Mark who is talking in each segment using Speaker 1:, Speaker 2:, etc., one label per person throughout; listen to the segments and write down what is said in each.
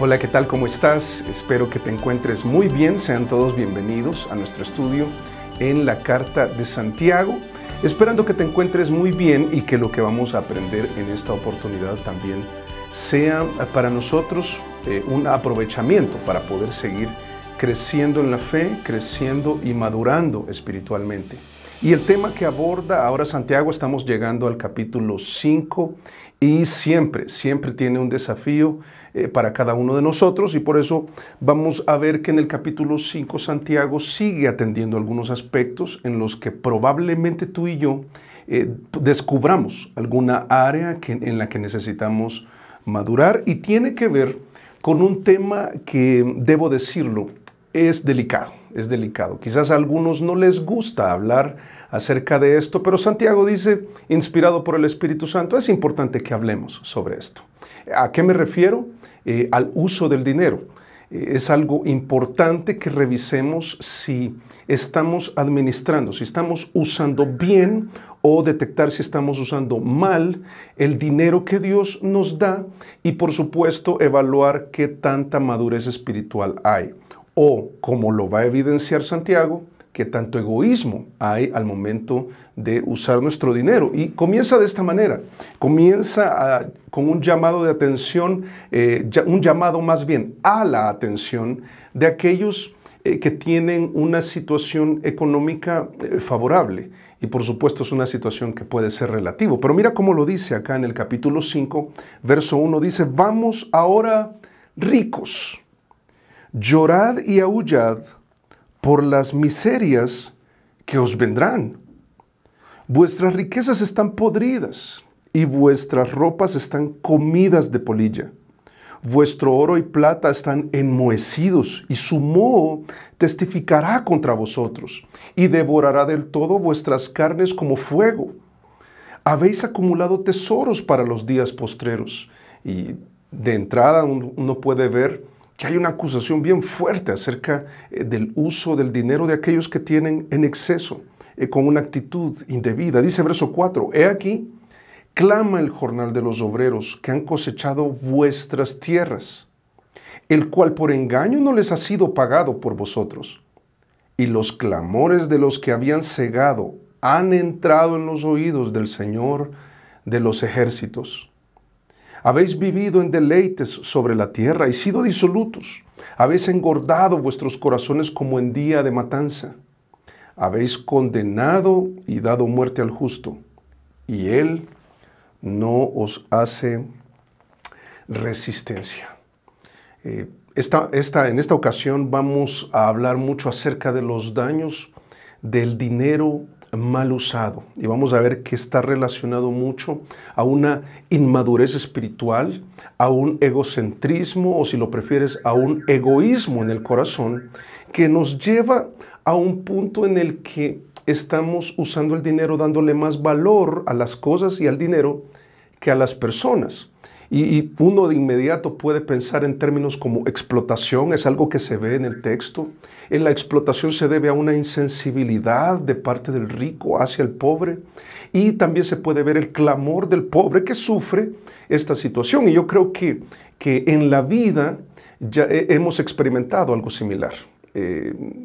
Speaker 1: Hola, ¿qué tal? ¿Cómo estás? Espero que te encuentres muy bien. Sean todos bienvenidos a nuestro estudio en la Carta de Santiago. Esperando que te encuentres muy bien y que lo que vamos a aprender en esta oportunidad también sea para nosotros un aprovechamiento para poder seguir creciendo en la fe, creciendo y madurando espiritualmente. Y el tema que aborda ahora Santiago, estamos llegando al capítulo 5 y siempre tiene un desafío para cada uno de nosotros, y por eso vamos a ver que en el capítulo 5 Santiago sigue atendiendo algunos aspectos en los que probablemente tú y yo descubramos alguna área en la que necesitamos madurar, y tiene que ver con un tema que, debo decirlo, es delicado. Quizás a algunos no les gusta hablar acerca de esto, pero Santiago dice, inspirado por el Espíritu Santo, es importante que hablemos sobre esto. ¿A qué me refiero? Al uso del dinero. Es algo importante que revisemos si estamos administrando, si estamos usando bien, o detectar si estamos usando mal el dinero que Dios nos da, y por supuesto evaluar qué tanta madurez espiritual hay. O, como lo va a evidenciar Santiago, qué tanto egoísmo hay al momento de usar nuestro dinero. Y comienza de esta manera, con un llamado de atención, un llamado más bien a la atención de aquellos que tienen una situación económica favorable. Y por supuesto es una situación que puede ser relativo. Pero mira cómo lo dice acá en el capítulo 5, verso 1, dice, vamos ahora ricos. Llorad y aullad por las miserias que os vendrán. Vuestras riquezas están podridas y vuestras ropas están comidas de polilla. Vuestro oro y plata están enmohecidos, y su moho testificará contra vosotros y devorará del todo vuestras carnes como fuego. Habéis acumulado tesoros para los días postreros. Y de entrada uno puede ver que hay una acusación bien fuerte acerca del uso del dinero de aquellos que tienen en exceso, con una actitud indebida. Dice verso 4, he aquí, clama el jornal de los obreros que han cosechado vuestras tierras, el cual por engaño no les ha sido pagado por vosotros. Y los clamores de los que habían cegado han entrado en los oídos del Señor de los ejércitos. Habéis vivido en deleites sobre la tierra y sido disolutos. Habéis engordado vuestros corazones como en día de matanza. Habéis condenado y dado muerte al justo, y él no os hace resistencia. En esta ocasión vamos a hablar mucho acerca de los daños del dinero mal usado, y vamos a ver que está relacionado mucho a una inmadurez espiritual, a un egocentrismo, o si lo prefieres, a un egoísmo en el corazón, que nos lleva a un punto en el que estamos usando el dinero, dándole más valor a las cosas y al dinero que a las personas. Y uno de inmediato puede pensar en términos como explotación, es algo que se ve en el texto. En la explotación se debe a una insensibilidad de parte del rico hacia el pobre, y también se puede ver el clamor del pobre que sufre esta situación. Y yo creo que en la vida ya hemos experimentado algo similar.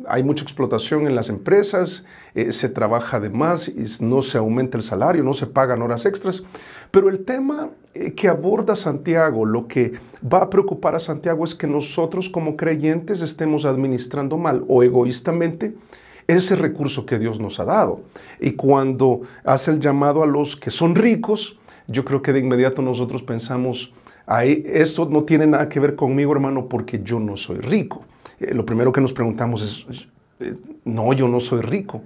Speaker 1: Hay mucha explotación en las empresas, se trabaja de más, y no se aumenta el salario, no se pagan horas extras. Pero el tema que aborda Santiago, lo que va a preocupar a Santiago, es que nosotros como creyentes estemos administrando mal o egoístamente ese recurso que Dios nos ha dado. Y cuando hace el llamado a los que son ricos, yo creo que de inmediato nosotros pensamos, esto no tiene nada que ver conmigo, hermano, porque yo no soy rico. Lo primero que nos preguntamos es, no, yo no soy rico.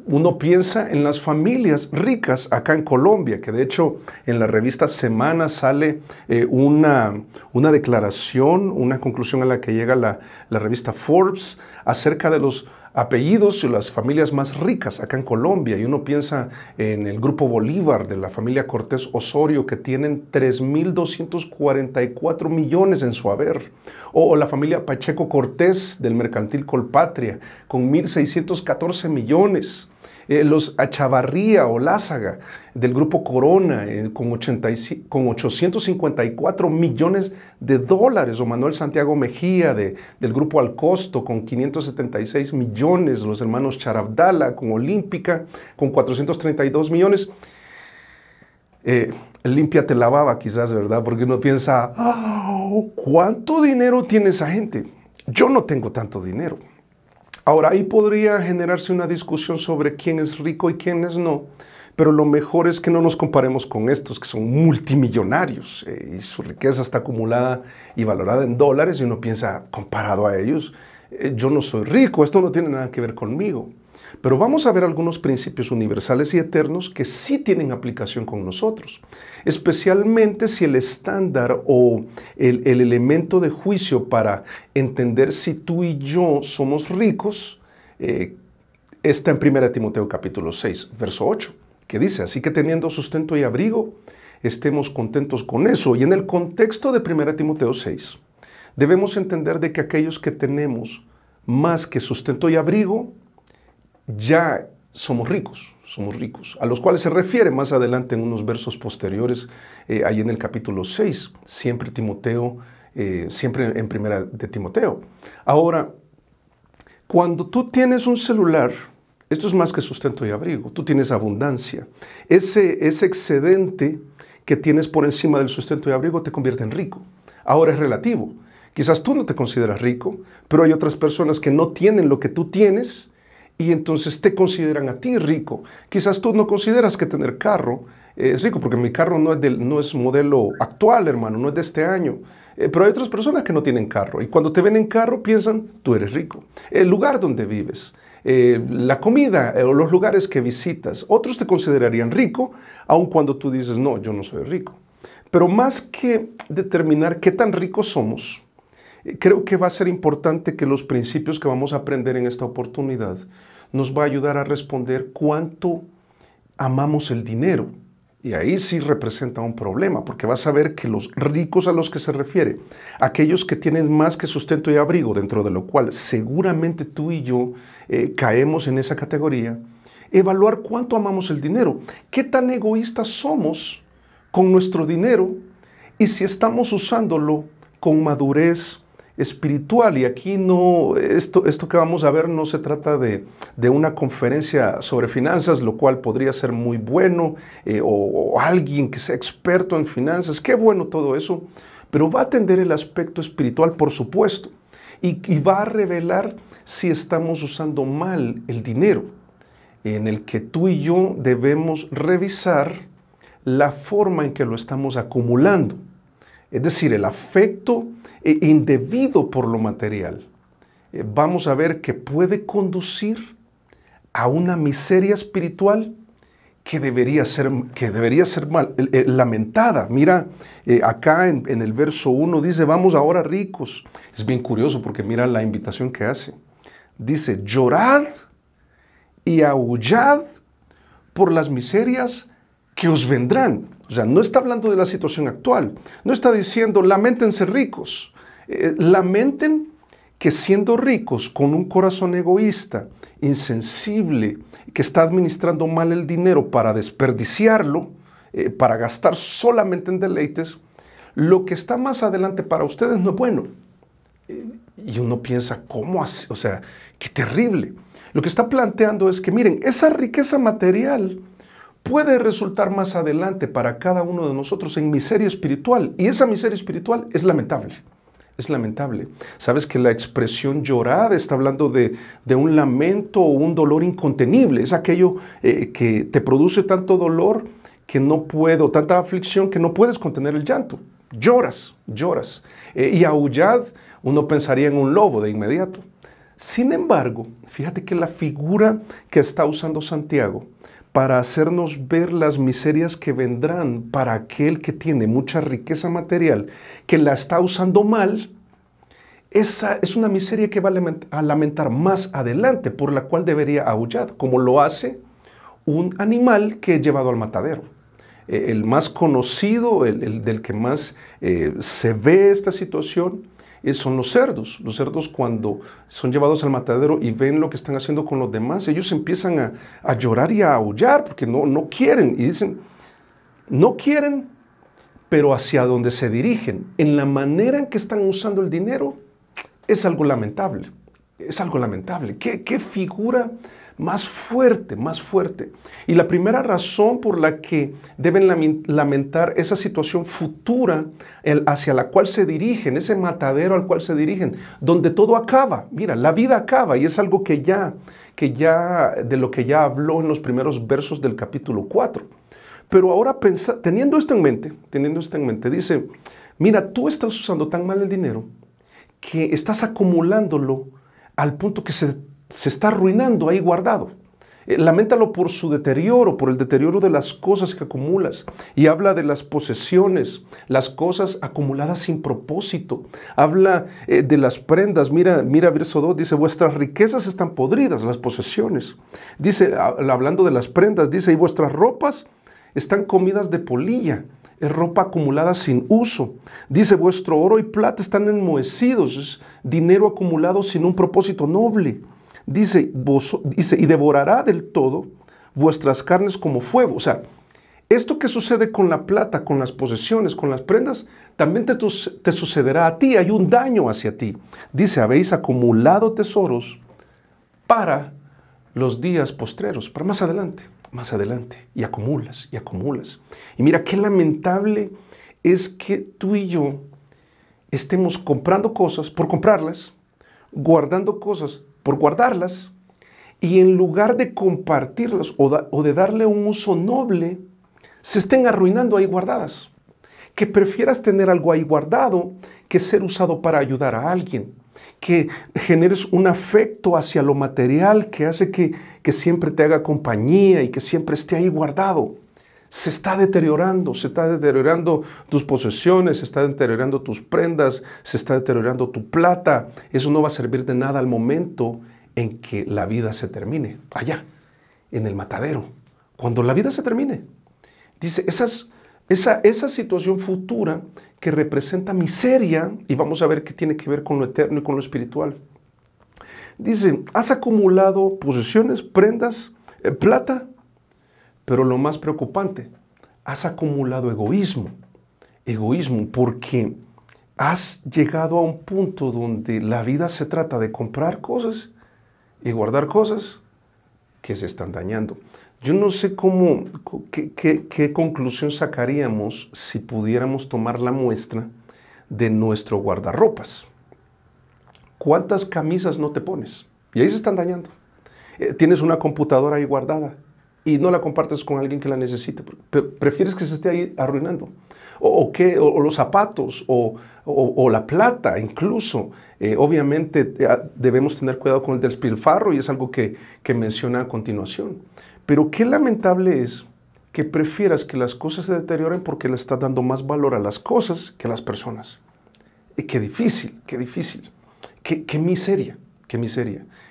Speaker 1: Uno piensa en las familias ricas acá en Colombia, que de hecho en la revista Semana sale una declaración, una conclusión a la que llega la revista Forbes acerca de los apellidos y las familias más ricas acá en Colombia. Y uno piensa en el Grupo Bolívar, de la familia Cortés Osorio, que tienen 3.244 millones en su haber. O la familia Pacheco Cortés, del Mercantil Colpatria, con 1.614 millones. Los Achavarría o Lázaga del grupo Corona con 854 millones de dólares, o Manuel Santiago Mejía del grupo Alcosto con 576 millones, los hermanos Charabdala con Olímpica con 432 millones. Límpiate la baba quizás, ¿verdad? Porque uno piensa, ¿cuánto dinero tiene esa gente? Yo no tengo tanto dinero. Ahora, ahí podría generarse una discusión sobre quién es rico y quién es no, pero lo mejor es que no nos comparemos con estos que son multimillonarios y su riqueza está acumulada y valorada en dólares y uno piensa, comparado a ellos, yo no soy rico, esto no tiene nada que ver conmigo. Pero vamos a ver algunos principios universales y eternos que sí tienen aplicación con nosotros, especialmente si el estándar o el elemento de juicio para entender si tú y yo somos ricos está en 1 Timoteo capítulo 6, verso 8, que dice, así que teniendo sustento y abrigo, estemos contentos con eso. Y en el contexto de 1 Timoteo 6, debemos entender de que aquellos que tenemos más que sustento y abrigo, ya somos ricos, a los cuales se refiere más adelante en unos versos posteriores, ahí en el capítulo 6, siempre en primera de Timoteo. Ahora, cuando tú tienes un celular, esto es más que sustento y abrigo, tú tienes abundancia. Ese excedente que tienes por encima del sustento y abrigo te convierte en rico. Ahora es relativo. Quizás tú no te consideras rico, pero hay otras personas que no tienen lo que tú tienes, y entonces te consideran a ti rico. Quizás tú no consideras que tener carro es rico, porque mi carro no es modelo actual, hermano, no es de este año. Pero hay otras personas que no tienen carro, y cuando te ven en carro piensan, tú eres rico. El lugar donde vives, la comida o los lugares que visitas, otros te considerarían rico, aun cuando tú dices, no, yo no soy rico. Pero más que determinar qué tan ricos somos, creo que va a ser importante que los principios que vamos a aprender en esta oportunidad nos va a ayudar a responder cuánto amamos el dinero. Y ahí sí representa un problema, porque vas a ver que los ricos a los que se refiere, aquellos que tienen más que sustento y abrigo, dentro de lo cual seguramente tú y yo caemos en esa categoría, evaluar cuánto amamos el dinero, qué tan egoístas somos con nuestro dinero y si estamos usándolo con madurez espiritual. Y aquí no, esto que vamos a ver no se trata de una conferencia sobre finanzas, lo cual podría ser muy bueno, o alguien que sea experto en finanzas, qué bueno todo eso, pero va a atender el aspecto espiritual, por supuesto, y va a revelar si estamos usando mal el dinero, en el que tú y yo debemos revisar la forma en que lo estamos acumulando. Es decir, el afecto indebido por lo material. Vamos a ver que puede conducir a una miseria espiritual que debería ser lamentada. Mira, acá en el verso 1 dice, vamos ahora ricos. Es bien curioso porque mira la invitación que hace. Dice, llorad y aullad por las miserias que os vendrán. O sea, no está hablando de la situación actual. No está diciendo, lamentense ricos. Lamenten que siendo ricos, con un corazón egoísta, insensible, que está administrando mal el dinero para desperdiciarlo, para gastar solamente en deleites, lo que está más adelante para ustedes no es bueno. Y uno piensa, ¿cómo así? O sea, qué terrible. Lo que está planteando es que, miren, esa riqueza material puede resultar más adelante para cada uno de nosotros en miseria espiritual. Y esa miseria espiritual es lamentable. Es lamentable. Sabes que la expresión llorada está hablando de un lamento o un dolor incontenible. Es aquello que te produce tanto dolor que no puedo, tanta aflicción que no puedes contener el llanto. Lloras. Y aullad, uno pensaría en un lobo de inmediato. Sin embargo, fíjate que la figura que está usando Santiago para hacernos ver las miserias que vendrán para aquel que tiene mucha riqueza material, que la está usando mal, esa es una miseria que va a lamentar más adelante, por la cual debería aullar, como lo hace un animal que es llevado al matadero. El más conocido, el del que más se ve esta situación, son los cerdos. Los cerdos, cuando son llevados al matadero y ven lo que están haciendo con los demás, ellos empiezan a llorar y a aullar porque no quieren. Y dicen, no quieren, pero hacia donde se dirigen, en la manera en que están usando el dinero, es algo lamentable. Es algo lamentable. ¿Qué figura más fuerte, más fuerte? Y la primera razón por la que deben lamentar esa situación futura hacia la cual se dirigen, ese matadero al cual se dirigen, donde todo acaba. Mira, la vida acaba, y es algo de lo que ya habló en los primeros versos del capítulo 4. Pero ahora teniendo esto en mente, dice, mira, tú estás usando tan mal el dinero que estás acumulándolo al punto que se está arruinando ahí guardado. Laméntalo por su deterioro, por el deterioro de las cosas que acumulas. Y habla de las posesiones, las cosas acumuladas sin propósito. Habla de las prendas. Mira verso 2, dice, vuestras riquezas están podridas, las posesiones. Dice, hablando de las prendas, dice, y vuestras ropas están comidas de polilla. Es ropa acumulada sin uso. Dice, vuestro oro y plata están enmohecidos, es dinero acumulado sin un propósito noble. Dice, y devorará del todo vuestras carnes como fuego. O sea, esto que sucede con la plata, con las posesiones, con las prendas, también te sucederá a ti. Hay un daño hacia ti. Dice, habéis acumulado tesoros para los días postreros, para más adelante, y acumulas, y acumulas. Y mira, qué lamentable es que tú y yo estemos comprando cosas por comprarlas, guardando cosas por guardarlas, y en lugar de compartirlas o de darle un uso noble, se estén arruinando ahí guardadas. Que prefieras tener algo ahí guardado que ser usado para ayudar a alguien. Que generes un afecto hacia lo material que hace que siempre te haga compañía y que siempre esté ahí guardado. Se está deteriorando tus posesiones, se está deteriorando tus prendas, se está deteriorando tu plata. Eso no va a servir de nada al momento en que la vida se termine, allá, en el matadero. Cuando la vida se termine, dice, esa situación futura que representa miseria, y vamos a ver qué tiene que ver con lo eterno y con lo espiritual. Dice, has acumulado posesiones, prendas, plata, pero lo más preocupante, has acumulado egoísmo, porque has llegado a un punto donde la vida se trata de comprar cosas y guardar cosas que se están dañando. Yo no sé qué conclusión sacaríamos si pudiéramos tomar la muestra de nuestro guardarropas. ¿Cuántas camisas no te pones? Y ahí se están dañando. Tienes una computadora ahí guardada y no la compartes con alguien que la necesite. Prefieres que se esté ahí arruinando. O los zapatos, o la plata, incluso. Obviamente debemos tener cuidado con el despilfarro, y es algo que menciona a continuación. Pero qué lamentable es que prefieras que las cosas se deterioren porque le estás dando más valor a las cosas que a las personas. Qué difícil, qué miseria.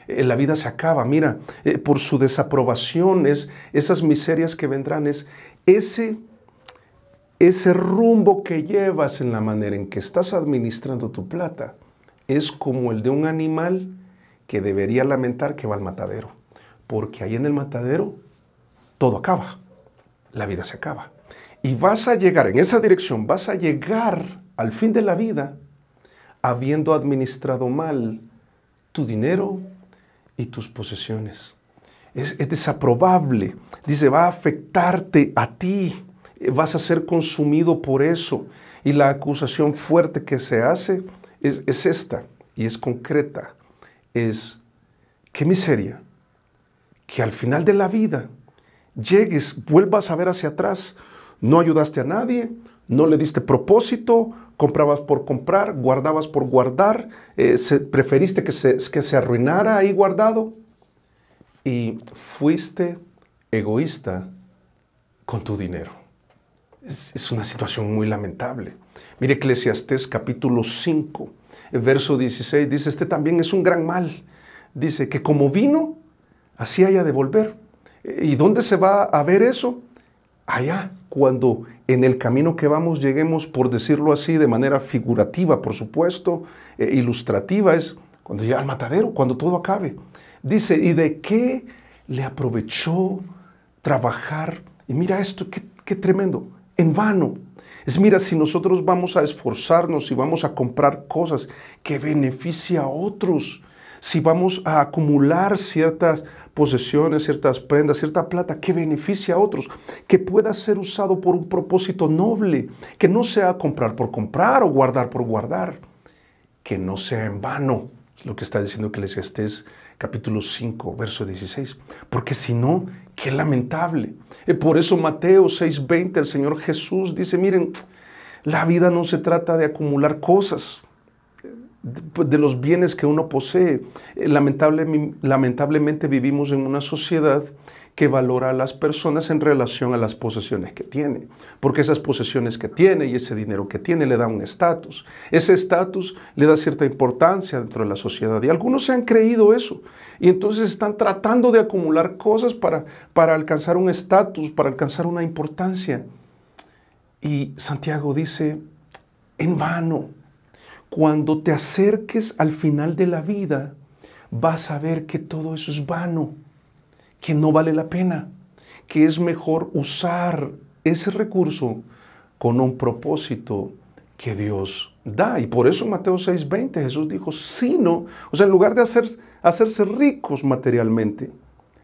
Speaker 1: La vida se acaba. Mira, por su desaprobación, esas miserias que vendrán, es ese rumbo que llevas en la manera en que estás administrando tu plata, es como el de un animal que debería lamentar que va al matadero. Porque ahí en el matadero todo acaba, la vida se acaba. Y vas a llegar en esa dirección, vas a llegar al fin de la vida habiendo administrado mal tu dinero y tus posesiones. Es desaprobable. Dice, va a afectarte a ti. Vas a ser consumido por eso. Y la acusación fuerte que se hace es esta, y es concreta. Es, qué miseria, que al final de la vida llegues, vuelvas a ver hacia atrás, no ayudaste a nadie, no le diste propósito, comprabas por comprar, guardabas por guardar, preferiste que se arruinara ahí guardado, y fuiste egoísta con tu dinero. Es una situación muy lamentable. Mire Eclesiastés capítulo 5, verso 16, dice, este también es un gran mal. Dice que como vino, así haya de volver. ¿Y dónde se va a ver eso? Allá, cuando en el camino que vamos lleguemos, por decirlo así, de manera figurativa, por supuesto, ilustrativa, es cuando llega al matadero, cuando todo acabe. Dice, ¿y de qué le aprovechó trabajar? Y mira esto, qué tremendo, en vano. Mira, si nosotros vamos a esforzarnos, si vamos a comprar cosas que beneficien a otros, si vamos a acumular ciertas posesiones, ciertas prendas, cierta plata que beneficie a otros, que pueda ser usado por un propósito noble, que no sea comprar por comprar o guardar por guardar, que no sea en vano, es lo que está diciendo Eclesiastés capítulo 5, verso 16, porque si no, qué lamentable. Por eso Mateo 6:20, el Señor Jesús dice, miren, la vida no se trata de acumular cosas, de los bienes que uno posee. Lamentablemente vivimos en una sociedad que valora a las personas en relación a las posesiones que tiene, porque esas posesiones que tiene y ese dinero que tiene le da un estatus. Ese estatus le da cierta importancia dentro de la sociedad y algunos se han creído eso y entonces están tratando de acumular cosas para alcanzar un estatus, para alcanzar una importancia. Y Santiago dice, en vano. Cuando te acerques al final de la vida, vas a ver que todo eso es vano, que no vale la pena, que es mejor usar ese recurso con un propósito que Dios da. Y por eso en Mateo 6:20 Jesús dijo, sino, o sea, en lugar de hacerse ricos materialmente,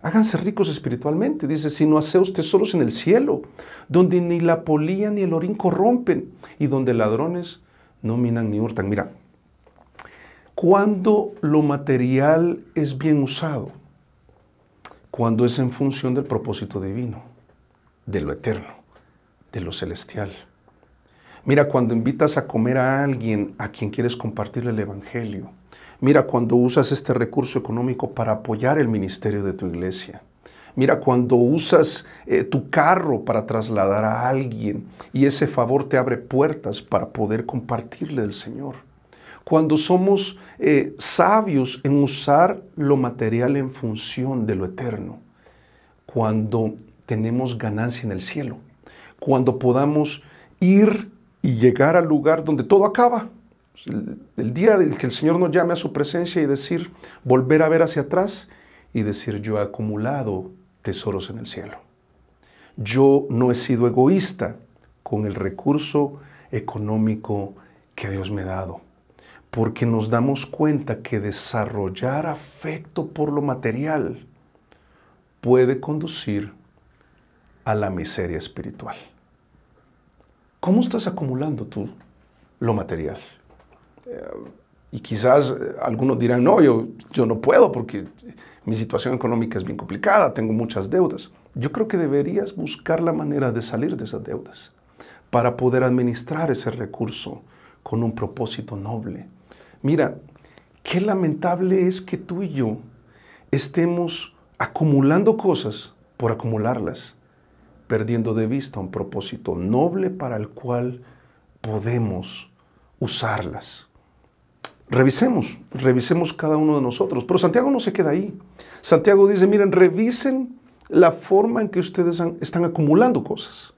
Speaker 1: háganse ricos espiritualmente. Dice, sino haceos tesoros en el cielo, donde ni la polilla ni el orín corrompen, y donde ladrones no minan ni hurtan. Mira, cuando lo material es bien usado, cuando es en función del propósito divino, de lo eterno, de lo celestial. Mira, cuando invitas a comer a alguien a quien quieres compartirle el evangelio. Mira, cuando usas este recurso económico para apoyar el ministerio de tu iglesia. Mira, cuando usas tu carro para trasladar a alguien y ese favor te abre puertas para poder compartirle del Señor. Cuando somos sabios en usar lo material en función de lo eterno. Cuando tenemos ganancia en el cielo. Cuando podamos ir y llegar al lugar donde todo acaba. El día en que el Señor nos llame a su presencia y decir, volver a ver hacia atrás y decir, yo he acumulado tesoros en el cielo. Yo no he sido egoísta con el recurso económico que Dios me ha dado, porque nos damos cuenta que desarrollar afecto por lo material puede conducir a la miseria espiritual. ¿Cómo estás acumulando tú lo material? Y quizás algunos dirán, no, yo no puedo porque mi situación económica es bien complicada, tengo muchas deudas. Yo creo que deberías buscar la manera de salir de esas deudas para poder administrar ese recurso con un propósito noble. Mira, qué lamentable es que tú y yo estemos acumulando cosas por acumularlas, perdiendo de vista un propósito noble para el cual podemos usarlas. Revisemos cada uno de nosotros. Pero Santiago no se queda ahí. Santiago dice, miren, revisen la forma en que ustedes están acumulando cosas.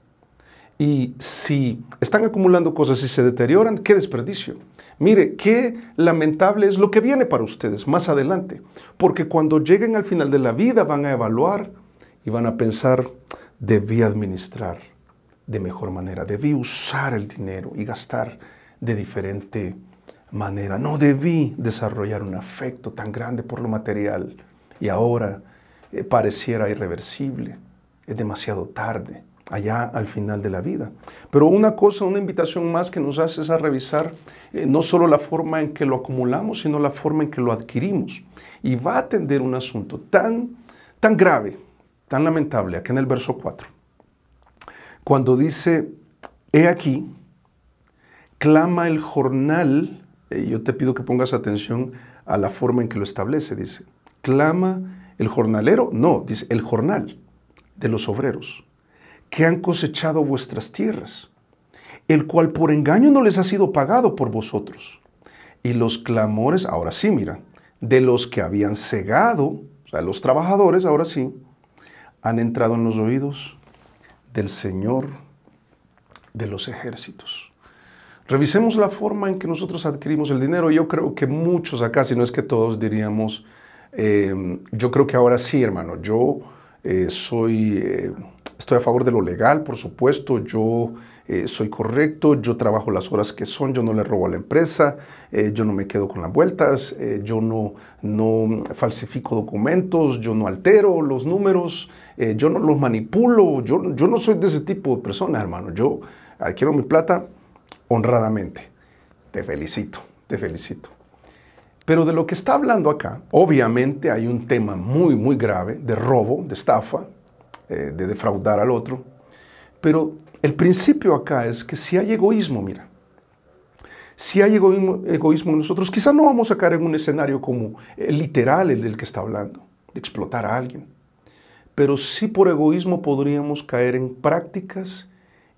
Speaker 1: Y si están acumulando cosas y se deterioran, qué desperdicio. Mire, qué lamentable es lo que viene para ustedes más adelante. Porque cuando lleguen al final de la vida van a evaluar y van a pensar, debí administrar de mejor manera, debí usar el dinero y gastar de diferente manera. No debí desarrollar un afecto tan grande por lo material y ahora pareciera irreversible. Es demasiado tarde, allá al final de la vida. Pero una invitación más que nos hace es a revisar no solo la forma en que lo acumulamos, sino la forma en que lo adquirimos. Y va a atender un asunto tan grave, tan lamentable, aquí en el verso 4. Cuando dice, he aquí, clama el jornal. Yo te pido que pongas atención a la forma en que lo establece. Dice, clama el jornalero. No, dice el jornal de los obreros que han cosechado vuestras tierras, el cual por engaño no les ha sido pagado por vosotros. Y los clamores, ahora sí, mira, de los que habían cegado, o sea, los trabajadores, ahora sí, han entrado en los oídos del Señor de los ejércitos. Revisemos la forma en que nosotros adquirimos el dinero. Yo creo que muchos acá, si no es que todos, diríamos, yo creo que ahora sí, hermano, yo estoy a favor de lo legal, por supuesto, yo soy correcto, yo trabajo las horas que son, yo no le robo a la empresa, yo no me quedo con las vueltas, yo no falsifico documentos, yo no altero los números, yo no los manipulo, yo no soy de ese tipo de persona, hermano. Yo adquiero mi plata honradamente. Te felicito, te felicito. Pero de lo que está hablando acá, obviamente hay un tema muy, muy grave de robo, de estafa, de defraudar al otro. Pero el principio acá es que si hay egoísmo, mira, si hay egoísmo en nosotros, quizás no vamos a caer en un escenario como literal el del que está hablando, de explotar a alguien. Pero sí por egoísmo podríamos caer en prácticas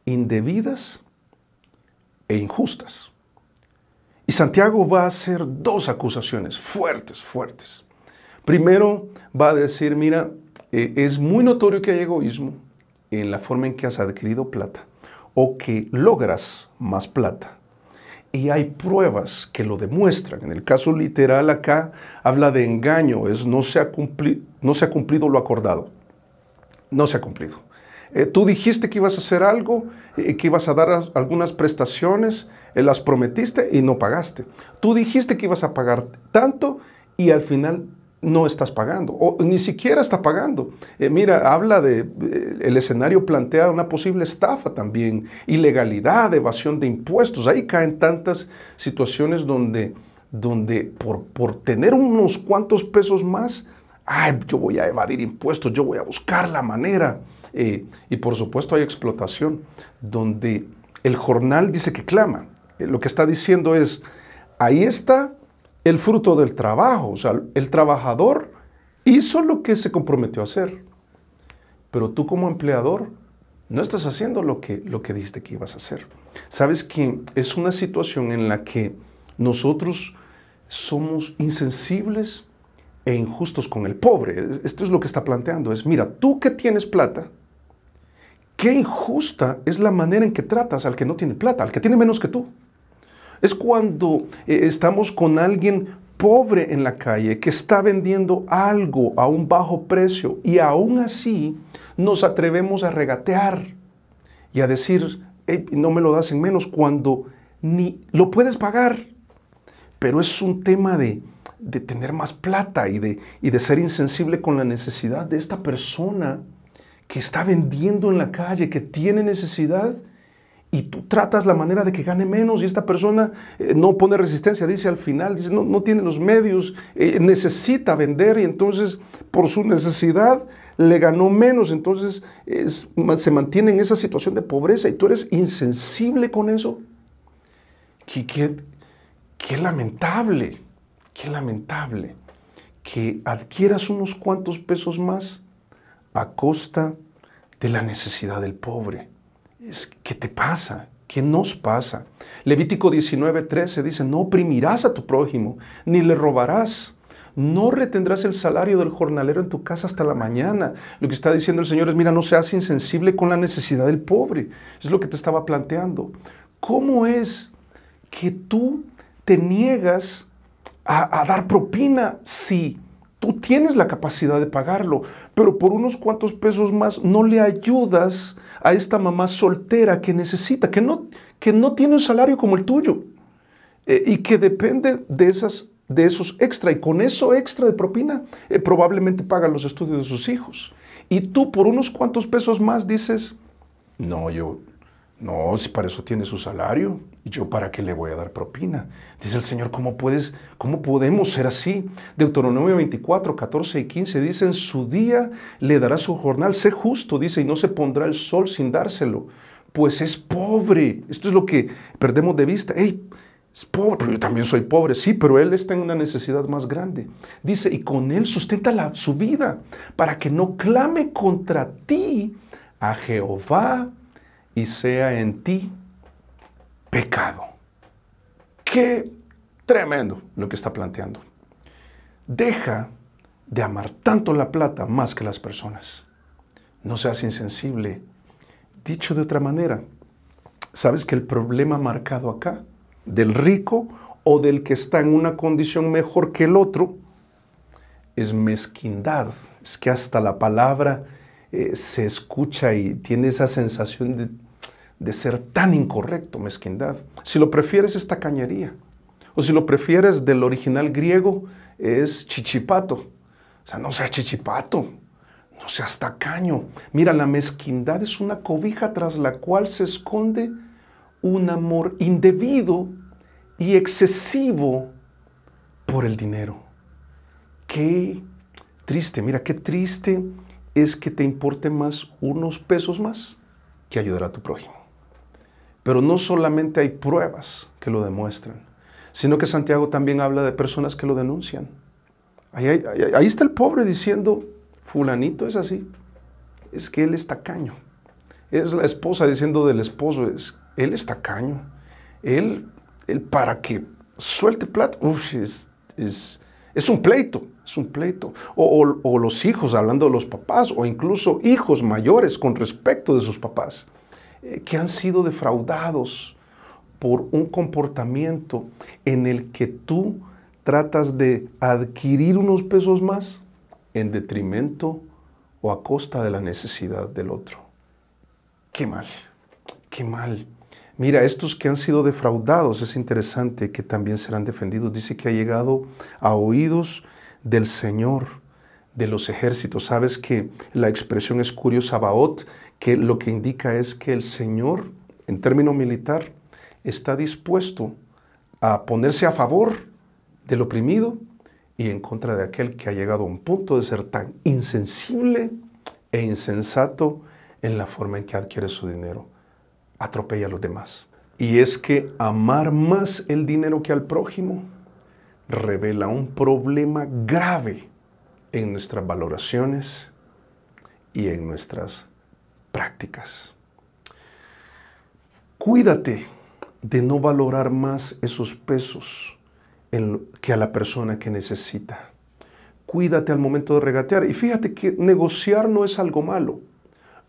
Speaker 1: indebidas e injustas. Y Santiago va a hacer dos acusaciones fuertes, fuertes. Primero va a decir, mira, es muy notorio que hay egoísmo en la forma en que has adquirido plata o que logras más plata. Y hay pruebas que lo demuestran. En el caso literal acá habla de engaño, no se ha cumplido lo acordado. No se ha cumplido. Tú dijiste que ibas a hacer algo, que ibas a dar algunas prestaciones, las prometiste y no pagaste. Tú dijiste que ibas a pagar tanto y al final no estás pagando, o ni siquiera está pagando. Mira, habla el escenario plantea una posible estafa también, ilegalidad, evasión de impuestos. Ahí caen tantas situaciones donde por tener unos cuantos pesos más, yo voy a evadir impuestos, yo voy a buscar la manera. Y por supuesto hay explotación, donde el jornal dice que clama. Lo que está diciendo es, ahí está el fruto del trabajo. O sea, el trabajador hizo lo que se comprometió a hacer. Pero tú como empleador no estás haciendo lo que dijiste que ibas a hacer. Sabes que es una situación en la que nosotros somos insensibles e injustos con el pobre. Esto es lo que está planteando. Es, mira, tú que tienes plata, qué injusta es la manera en que tratas al que no tiene plata, al que tiene menos que tú. Es cuando estamos con alguien pobre en la calle que está vendiendo algo a un bajo precio y aún así nos atrevemos a regatear y a decir, no me lo das en menos, cuando ni lo puedes pagar. Pero es un tema de tener más plata y de ser insensible con la necesidad de esta persona que está vendiendo en la calle, que tiene necesidad, y tú tratas la manera de que gane menos y esta persona no pone resistencia, dice al final, dice no tiene los medios, necesita vender y entonces por su necesidad le ganó menos, entonces se mantiene en esa situación de pobreza y tú eres insensible con eso. Qué lamentable que adquieras unos cuantos pesos más a costa de la necesidad del pobre. ¿Qué te pasa? ¿Qué nos pasa? Levítico 19:13 dice, no oprimirás a tu prójimo, ni le robarás. No retendrás el salario del jornalero en tu casa hasta la mañana. Lo que está diciendo el Señor es, mira, no seas insensible con la necesidad del pobre. Es lo que te estaba planteando. ¿Cómo es que tú te niegas a dar propina si tú tienes la capacidad de pagarlo, pero por unos cuantos pesos más no le ayudas a esta mamá soltera que necesita, que no tiene un salario como el tuyo y que depende de esos extra, y con eso extra de propina probablemente paga los estudios de sus hijos? Y tú por unos cuantos pesos más dices, no, si para eso tiene su salario, ¿y yo para qué le voy a dar propina? Dice el Señor, ¿cómo podemos ser así? Deuteronomio 24, 14 y 15 dice, en su día le dará su jornal, sé justo, dice, y no se pondrá el sol sin dárselo, pues es pobre. Esto es lo que perdemos de vista. Es pobre, pero yo también soy pobre, sí, pero él está en una necesidad más grande. Dice, y con él sustenta su vida, para que no clame contra ti a Jehová, y sea en ti pecado. Qué tremendo lo que está planteando. Deja de amar tanto la plata más que las personas. No seas insensible. Dicho de otra manera, ¿Sabes que el problema marcado acá, del rico o del que está en una condición mejor que el otro, es mezquindad? Es que hasta la palabra se escucha y tiene esa sensación de ser tan incorrecto, mezquindad. Si lo prefieres es tacañería. O si lo prefieres del original griego es chichipato. O sea, no seas chichipato, no seas tacaño. Mira, la mezquindad es una cobija tras la cual se esconde un amor indebido y excesivo por el dinero. Qué triste, mira, qué triste es que te importe más unos pesos más que ayudar a tu prójimo. Pero no solamente hay pruebas que lo demuestran, sino que Santiago también habla de personas que lo denuncian. Ahí está el pobre diciendo, fulanito es así, es que él es tacaño. Es la esposa diciendo del esposo, él es tacaño. Él para que suelte plata, es un pleito, es un pleito. O los hijos hablando de los papás, o incluso hijos mayores con respecto de sus papás, que han sido defraudados por un comportamiento en el que tú tratas de adquirir unos pesos más en detrimento o a costa de la necesidad del otro. Qué mal, qué mal. Mira, estos que han sido defraudados, es interesante que también serán defendidos. Dice que ha llegado a oídos del Señor de los ejércitos. Sabes que la expresión escurio sabaoth, que lo que indica es que el Señor, en término militar, está dispuesto a ponerse a favor del oprimido y en contra de aquel que ha llegado a un punto de ser tan insensible e insensato en la forma en que adquiere su dinero. Atropella a los demás. Y es que amar más el dinero que al prójimo revela un problema grave en nuestras valoraciones y en nuestras prácticas. Cuídate de no valorar más esos pesos que a la persona que necesita. Cuídate al momento de regatear. Y fíjate que negociar no es algo malo.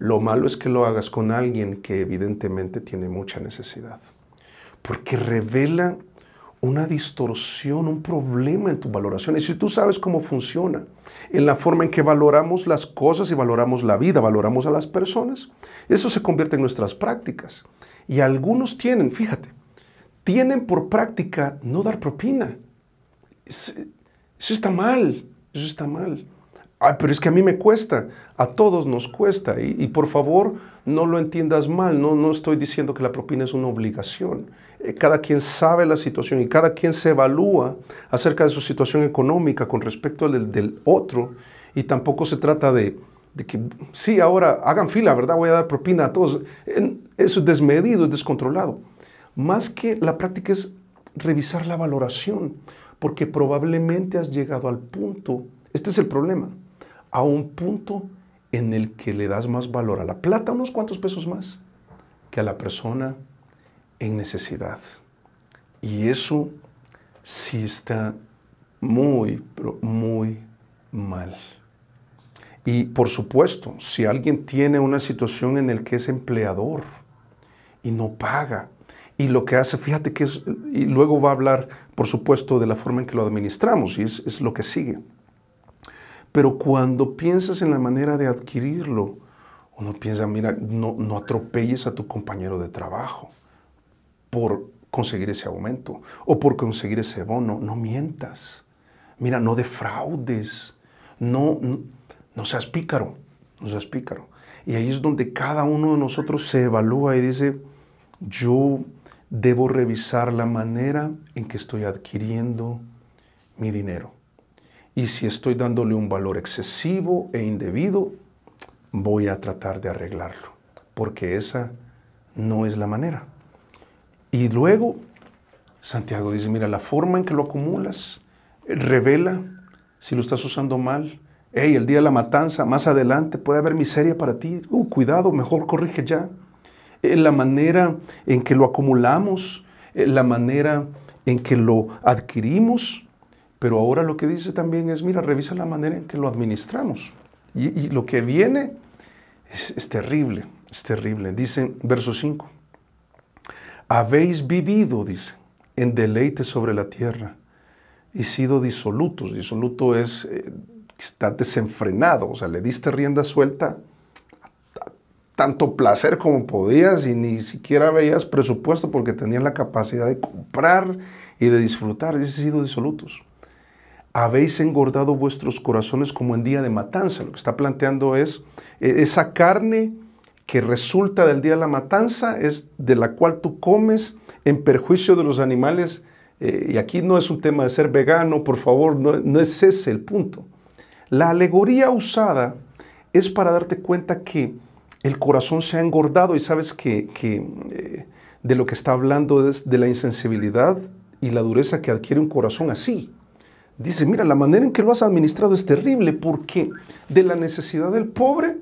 Speaker 1: Lo malo es que lo hagas con alguien que evidentemente tiene mucha necesidad. Porque revela una distorsión, un problema en tu valoración. Y si tú sabes cómo funciona, en la forma en que valoramos las cosas y valoramos la vida, valoramos a las personas, eso se convierte en nuestras prácticas. Y algunos tienen por práctica no dar propina. Eso está mal, eso está mal. Ay, pero es que a mí me cuesta, a todos nos cuesta. Y por favor, no lo entiendas mal, no estoy diciendo que la propina es una obligación. Cada quien sabe la situación y cada quien se evalúa acerca de su situación económica con respecto al del otro. Y tampoco se trata de que, sí, ahora hagan fila, ¿verdad? Voy a dar propina a todos. Eso es desmedido, es descontrolado. Más que la práctica es revisar la valoración, porque probablemente has llegado al punto, este es el problema, a un punto en el que le das más valor a la plata, unos cuantos pesos más, que a la persona en necesidad. Y eso sí está muy, pero muy mal. Y por supuesto, si alguien tiene una situación en la que es empleador y no paga, y lo que hace, fíjate que es, y luego va a hablar, por supuesto, de la forma en que lo administramos, y es lo que sigue. Pero cuando piensas en la manera de adquirirlo, uno piensa, mira, no atropelles a tu compañero de trabajo por conseguir ese aumento o por conseguir ese bono. No mientas. Mira, no defraudes. No seas pícaro. No seas pícaro. Y ahí es donde cada uno de nosotros se evalúa y dice, yo debo revisar la manera en que estoy adquiriendo mi dinero. Y si estoy dándole un valor excesivo e indebido, voy a tratar de arreglarlo, porque esa no es la manera. Y luego, Santiago dice, mira, la forma en que lo acumulas revela si lo estás usando mal. Hey, el día de la matanza, más adelante puede haber miseria para ti. Cuidado, mejor corrige ya. La manera en que lo acumulamos, la manera en que lo adquirimos. Pero ahora lo que dice también es, mira, revisa la manera en que lo administramos. Y lo que viene es terrible, es terrible. Dice, verso 5, Habéis vivido, dice, en deleite sobre la tierra y sido disolutos. Disoluto es, está desenfrenado, o sea, le diste rienda suelta tanto placer como podías y ni siquiera veías presupuesto porque tenías la capacidad de comprar y de disfrutar. Dice, sido disolutos. Habéis engordado vuestros corazones como en día de matanza. Lo que está planteando es esa carne que resulta del día de la matanza, es de la cual tú comes en perjuicio de los animales. Y aquí no es un tema de ser vegano, por favor, no es ese el punto. La alegoría usada es para darte cuenta que el corazón se ha engordado y sabes que de lo que está hablando es de la insensibilidad y la dureza que adquiere un corazón así. Dice, mira, la manera en que lo has administrado es terrible porque de la necesidad del pobre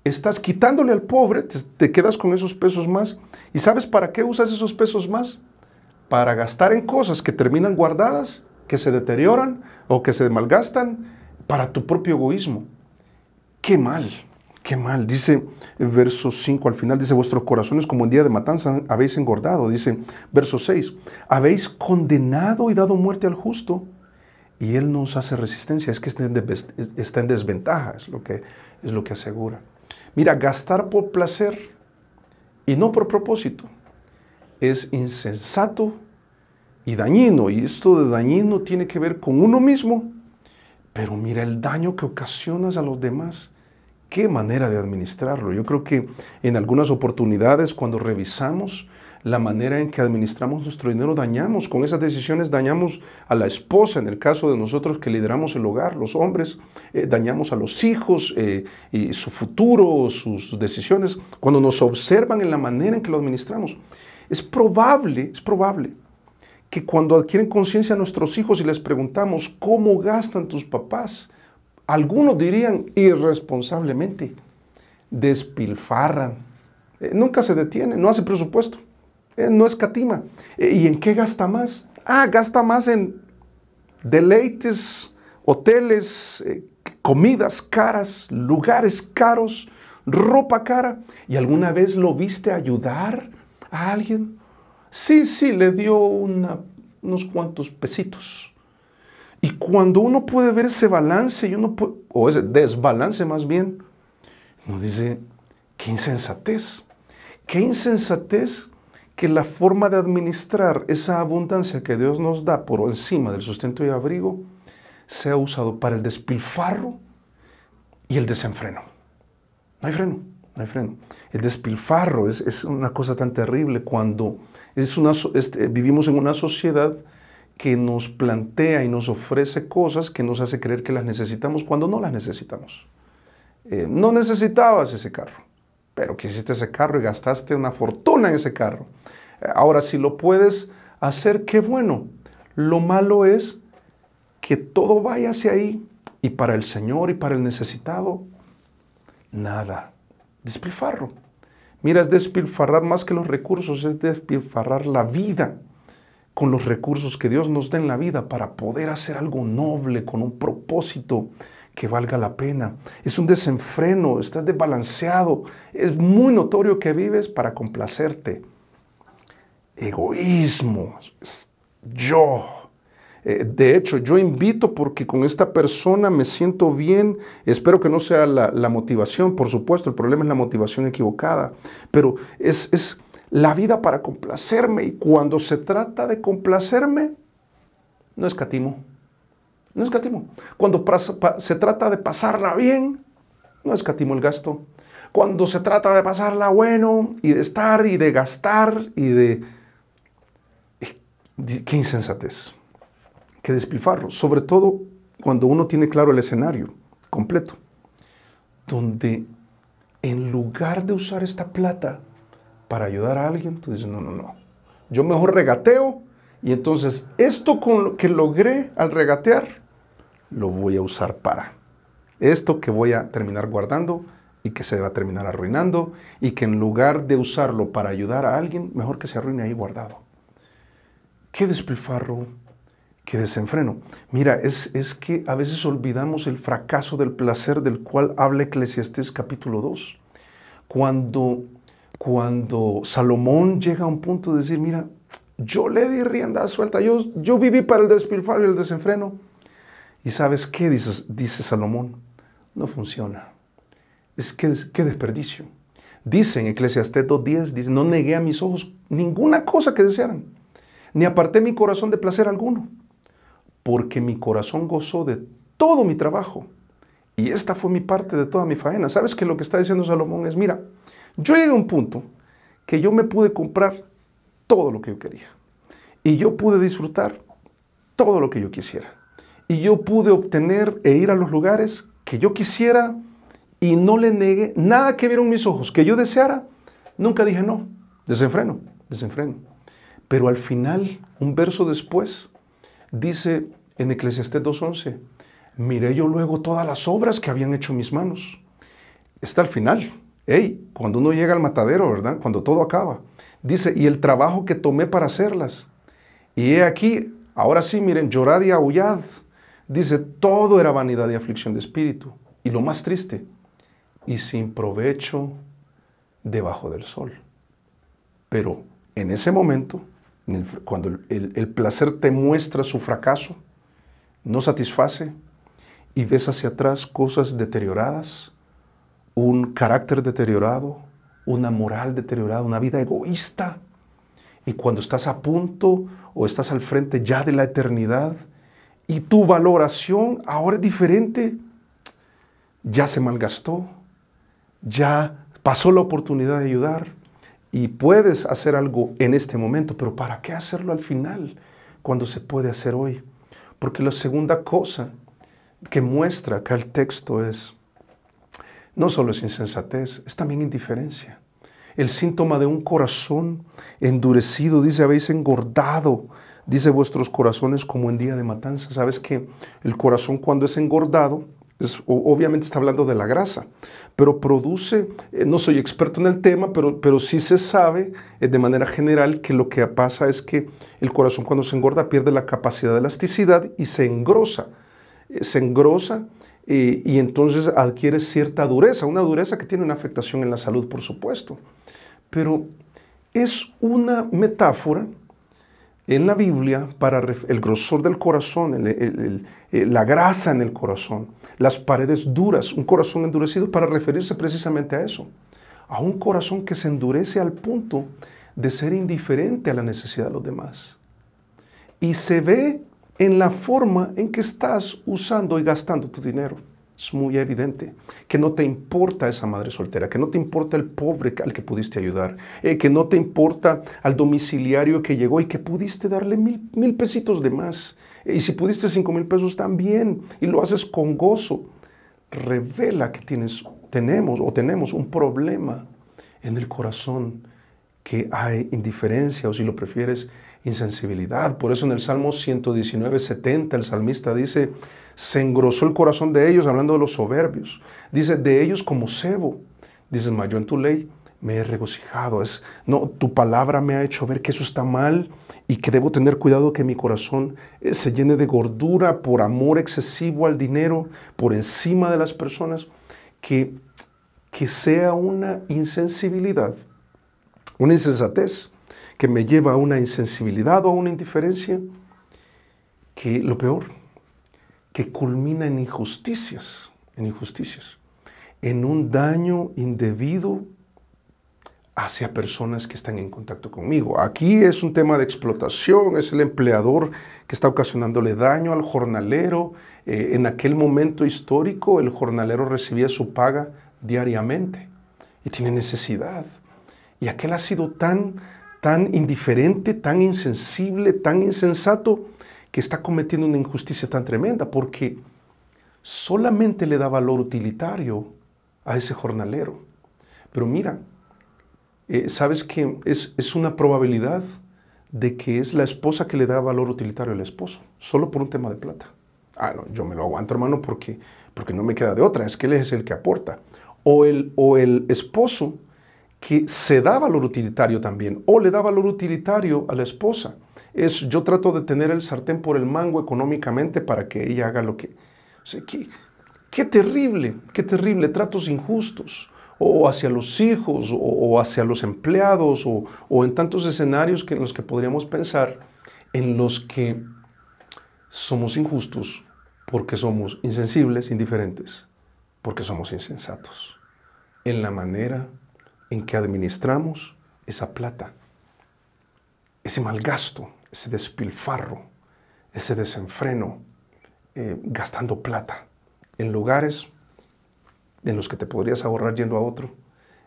Speaker 1: estás quitándole al pobre, te quedas con esos pesos más. ¿Y sabes para qué usas esos pesos más? Para gastar en cosas que terminan guardadas, que se deterioran o que se malgastan para tu propio egoísmo. ¡Qué mal! ¡Qué mal! Dice verso 5 al final, dice, vuestros corazones como en día de matanza habéis engordado. Dice verso 6, habéis condenado y dado muerte al justo y él no os hace resistencia. Es que está en desventaja, es lo que asegura. Mira, gastar por placer y no por propósito es insensato y dañino. Y esto de dañino tiene que ver con uno mismo, pero mira el daño que ocasionas a los demás. Qué manera de administrarlo. Yo creo que en algunas oportunidades, cuando revisamos la manera en que administramos nuestro dinero, dañamos, con esas decisiones dañamos a la esposa, en el caso de nosotros que lideramos el hogar, los hombres, dañamos a los hijos y su futuro, sus decisiones, cuando nos observan en la manera en que lo administramos. Es probable que cuando adquieren conciencia nuestros hijos y les preguntamos cómo gastan tus papás, algunos dirían irresponsablemente, despilfarran, nunca se detiene, no hace presupuesto, no escatima. ¿Y en qué gasta más? Gasta más en deleites, hoteles, comidas caras, lugares caros, ropa cara. ¿Y alguna vez lo viste ayudar a alguien? Sí, le dio unos cuantos pesitos. Y cuando uno puede ver ese balance, o ese desbalance más bien, uno dice, qué insensatez que la forma de administrar esa abundancia que Dios nos da por encima del sustento y abrigo sea usado para el despilfarro y el desenfreno. No hay freno. El despilfarro es una cosa tan terrible cuando vivimos en una sociedad que nos plantea y nos ofrece cosas que nos hace creer que las necesitamos cuando no las necesitamos. No necesitabas ese carro, pero quisiste ese carro y gastaste una fortuna en ese carro. Ahora, si lo puedes hacer, qué bueno. Lo malo es que todo vaya hacia ahí y para el Señor y para el necesitado, nada. Despilfarro. Mira, es despilfarrar más que los recursos, es despilfarrar la vida con los recursos que Dios nos da en la vida para poder hacer algo noble, con un propósito que valga la pena. Es un desenfreno, estás desbalanceado. Es muy notorio que vives para complacerte. Egoísmo, yo. De hecho, yo invito porque con esta persona me siento bien. Espero que no sea la motivación, por supuesto, el problema es la motivación equivocada. Pero es la vida para complacerme, y cuando se trata de complacerme, no escatimo. Cuando se trata de pasarla bien, no escatimo el gasto. Cuando se trata de pasarla bueno y de estar y de gastar y de... ¡Qué insensatez! ¡Qué despilfarro! Sobre todo cuando uno tiene claro el escenario completo, donde en lugar de usar esta plata para ayudar a alguien, tú dices, no. Yo mejor regateo y entonces esto con lo que logré al regatear, lo voy a usar para esto que voy a terminar guardando y que se va a terminar arruinando y que en lugar de usarlo para ayudar a alguien, mejor que se arruine ahí guardado. ¡Qué despilfarro! ¡Qué desenfreno! Mira, es que a veces olvidamos el fracaso del placer del cual habla Eclesiastés capítulo 2. Cuando cuando Salomón llega a un punto de decir, mira, yo le di rienda suelta, yo viví para el despilfarro y el desenfreno. ¿Y sabes qué? Dice Salomón, no funciona. Qué desperdicio. Dice en Eclesiastés 2:10, dice, no negué a mis ojos ninguna cosa que desearan, ni aparté mi corazón de placer alguno, porque mi corazón gozó de todo mi trabajo, y esta fue mi parte de toda mi faena. ¿Sabes qué? Lo que está diciendo Salomón es, mira, yo llegué a un punto que yo me pude comprar todo lo que yo quería, y yo pude disfrutar todo lo que yo quisiera, y yo pude obtener e ir a los lugares que yo quisiera, y no le negué nada que vieron mis ojos que yo deseara. Nunca dije no, desenfreno. Pero al final, un verso después, dice en Eclesiastés 2:11, miré yo luego todas las obras que habían hecho mis manos. Está al final. Cuando uno llega al matadero, ¿verdad? Cuando todo acaba. Dice, y el trabajo que tomé para hacerlas. Y he aquí, ahora sí, miren, llorad y aullad. Dice, todo era vanidad y aflicción de espíritu. Y lo más triste, y sin provecho debajo del sol. Pero en ese momento, cuando el placer te muestra su fracaso, no satisface, y ves hacia atrás cosas deterioradas, un carácter deteriorado, una moral deteriorada, una vida egoísta, y cuando estás a punto o estás al frente ya de la eternidad, y tu valoración ahora es diferente, ya se malgastó, ya pasó la oportunidad de ayudar y puedes hacer algo en este momento, pero ¿para qué hacerlo al final cuando se puede hacer hoy? Porque la segunda cosa que muestra acá el texto es, no solo es insensatez, es también indiferencia. El síntoma de un corazón endurecido, dice, habéis engordado, dice, vuestros corazones como en día de matanza. ¿Sabes que el corazón cuando es engordado, obviamente está hablando de la grasa, pero produce, no soy experto en el tema, pero sí se sabe de manera general que lo que pasa es que el corazón cuando se engorda pierde la capacidad de elasticidad y se engrosa. Y entonces adquiere cierta dureza, una dureza que tiene una afectación en la salud, por supuesto. Pero es una metáfora en la Biblia para el grosor del corazón, la grasa en el corazón, las paredes duras, un corazón endurecido, para referirse precisamente a eso, a un corazón que se endurece al punto de ser indiferente a la necesidad de los demás. Y se ve en la forma en que estás usando y gastando tu dinero. Es muy evidente que no te importa esa madre soltera, que no te importa el pobre al que pudiste ayudar, que no te importa al domiciliario que llegó y que pudiste darle mil pesitos de más. Y si pudiste 5,000 pesos también, y lo haces con gozo, revela que tenemos un problema en el corazón, que hay indiferencia, o si lo prefieres, insensibilidad. Por eso en el Salmo 119:70 el salmista dice, se engrosó el corazón de ellos, hablando de los soberbios. Dice, de ellos como cebo. Dice, mas yo en tu ley me he regocijado. Tu palabra me ha hecho ver que eso está mal y que debo tener cuidado que mi corazón se llene de gordura por amor excesivo al dinero, por encima de las personas, que sea una insensibilidad, una insensatez, que me lleva a una insensibilidad o a una indiferencia, que lo peor, que culmina en injusticias, en un daño indebido hacia personas que están en contacto conmigo. Aquí es un tema de explotación, es el empleador que está ocasionándole daño al jornalero. En aquel momento histórico, el jornalero recibía su paga diariamente y tiene necesidad. Y aquel ha sido tan indiferente, tan insensible, tan insensato, que está cometiendo una injusticia tan tremenda, porque solamente le da valor utilitario a ese jornalero. Pero mira, ¿sabes qué? Es una probabilidad de que es la esposa que le da valor utilitario al esposo, solo por un tema de plata. No, yo me lo aguanto, hermano, porque no me queda de otra, es que él es el que aporta. O el esposo que se da valor utilitario también, o le da valor utilitario a la esposa. Yo trato de tener el sartén por el mango económicamente para que ella haga lo que... O sea, qué terrible, tratos injustos. o hacia los hijos, o hacia los empleados, o en tantos escenarios en los que podríamos pensar en los que somos injustos porque somos insensibles, indiferentes, porque somos insensatos en la manera en que administramos esa plata, ese malgasto, ese despilfarro, ese desenfreno, gastando plata en lugares en los que te podrías ahorrar yendo a otro.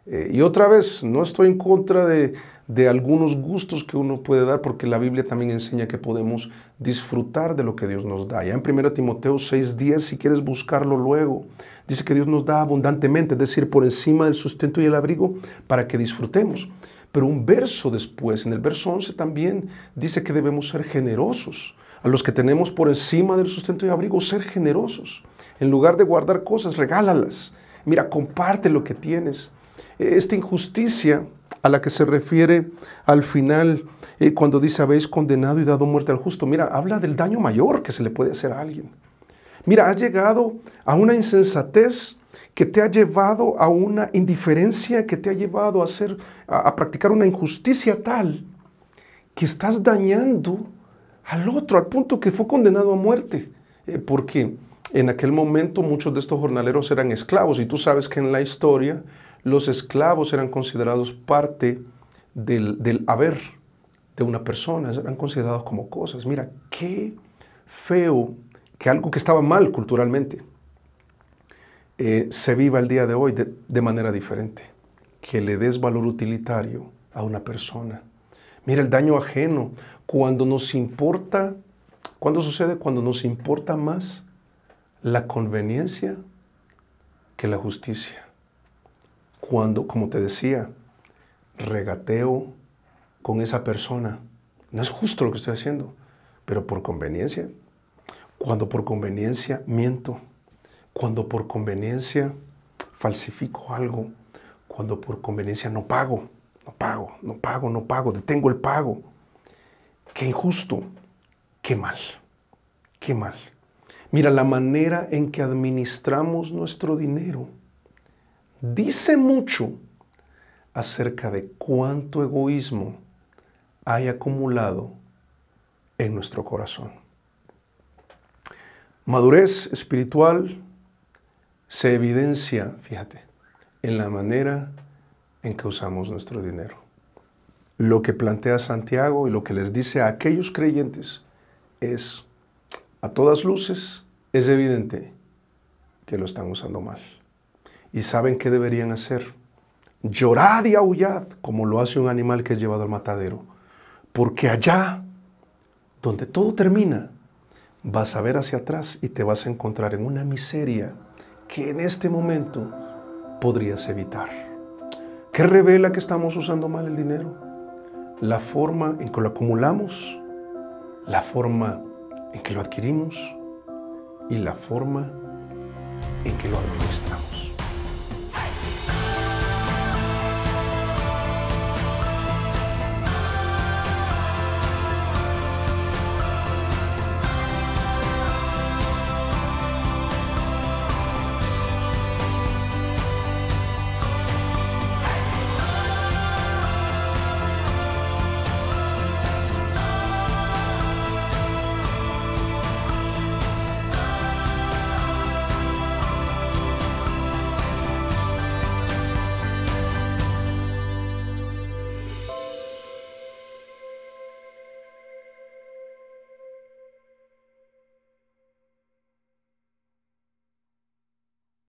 Speaker 1: Y otra vez, no estoy en contra de algunos gustos que uno puede dar, porque la Biblia también enseña que podemos disfrutar de lo que Dios nos da. Ya en 1 Timoteo 6:10, si quieres buscarlo luego, dice que Dios nos da abundantemente, es decir, por encima del sustento y el abrigo, para que disfrutemos. Pero un verso después, en el verso 11 también, dice que debemos ser generosos. A los que tenemos por encima del sustento y abrigo, ser generosos. En lugar de guardar cosas, regálalas. Mira, comparte lo que tienes. Esta injusticia a la que se refiere al final, cuando dice habéis condenado y dado muerte al justo, mira, habla del daño mayor que se le puede hacer a alguien. Mira, has llegado a una insensatez que te ha llevado a una indiferencia, que te ha llevado a practicar una injusticia tal que estás dañando al otro, al punto que fue condenado a muerte. Porque en aquel momento muchos de estos jornaleros eran esclavos, y tú sabes que en la historia los esclavos eran considerados parte del haber de una persona, eran considerados como cosas. Mira, qué feo que algo que estaba mal culturalmente se viva el día de hoy de manera diferente, que le des valor utilitario a una persona. Mira, el daño ajeno, cuando nos importa, ¿cuándo sucede? Cuando nos importa más la conveniencia que la justicia. Cuando, como te decía, regateo con esa persona. No es justo lo que estoy haciendo, pero por conveniencia. Cuando por conveniencia miento. Cuando por conveniencia falsifico algo. Cuando por conveniencia no pago, detengo el pago. Qué injusto, qué mal, qué mal. Mira, la manera en que administramos nuestro dinero dice mucho acerca de cuánto egoísmo hay acumulado en nuestro corazón. Madurez espiritual se evidencia, fíjate, en la manera en que usamos nuestro dinero. Lo que plantea Santiago y lo que les dice a aquellos creyentes es, a todas luces, es evidente que lo están usando mal. ¿Y saben qué deberían hacer? Llorad y aullad, como lo hace un animal que es llevado al matadero. Porque allá, donde todo termina, vas a ver hacia atrás y te vas a encontrar en una miseria que en este momento podrías evitar. ¿Qué revela que estamos usando mal el dinero? La forma en que lo acumulamos, la forma en que lo adquirimos y la forma en que lo administramos.